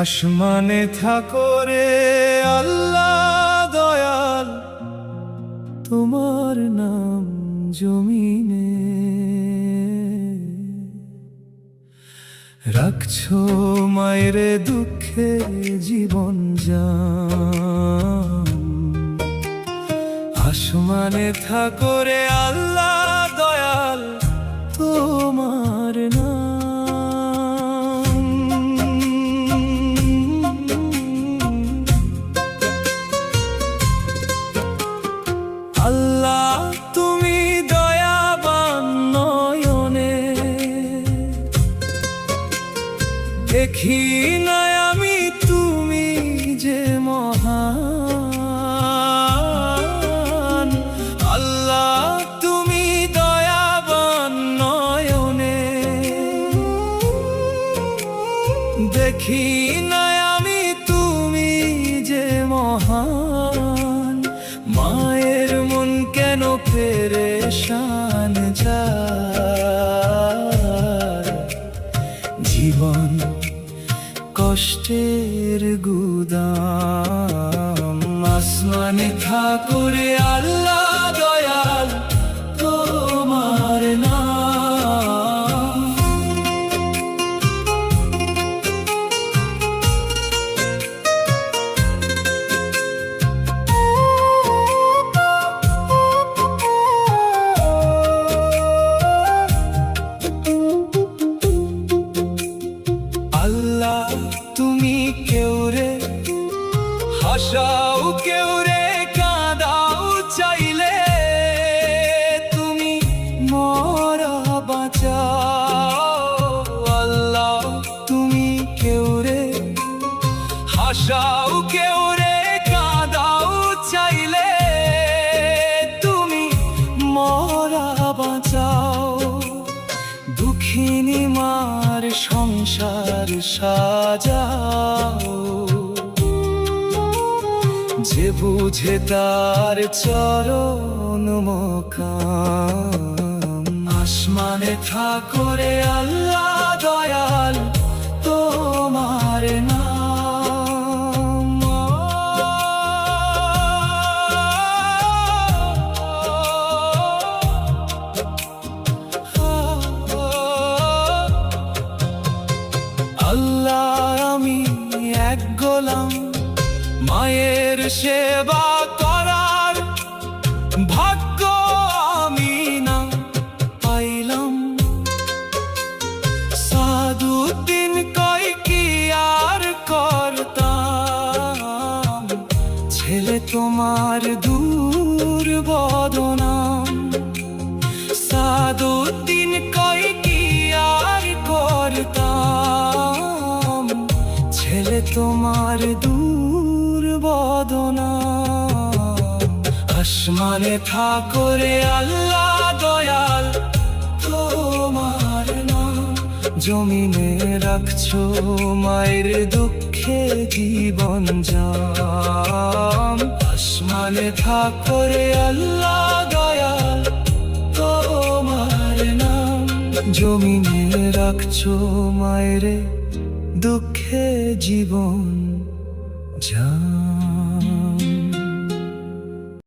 আসমানে থাকো রে আল্লাহ দয়াল, তোমার নাম জমিনে রাখছো মায়েরে দুঃখে জীবন যান। আসমানে থাকো রে আল্লাহ দয়াল, তোমার নাম। আল্লাহ তুমি দয়াবান নয়নে, দেখি না আমি তুমি যে মহান। আল্লাহ তুমি দয়াবান নয়নে, দেখি না আমি তুমি যে মহান। মায়ের মন কেন পেরেশান যায়, জীবন কষ্টের গুদাম। আসমানে থাকো রে আল্লাহ দয়াল, তোমার নাম। আল্লাহ তুমি কেউ রে হাসাও, কেউ রে কাঁদাও, চাইলে তুমি মরা বাঁচাও। আল্লাহ তুমি কেউ রে হাসাও, কেউ রে কাঁদাও, চাইলে তুমি মরা বাঁচাও। দুঃখিনী মার সংসার সাজাও, যে বুঝে তার চরণ মোকাম। আসমানে থাকো রে আল্লাহ দয়াল, তোমার নাম। আল্লাহ আমি এক গোলাম, মায়ের সেবা করার ভাগ্য আমি না পাইলাম। সাদুদ্দিন কয় কি আর করতাম, ছেলে তোমার দূর বদনাম। সাদুদ্দিন কয় কি আর করতাম, ছেলে তোমার দূর বদনাম। আসমানে থাকো রে আল্লাহ দয়াল, তোমার নাম। জমিনে রাখছো মায়ের দুঃখে জীবন যাম। আসমানে থাকো রে আল্লাহ দয়াল, তোমার নাম। জমিনে রাখছো মায়ের দুঃখে জীবন যাম।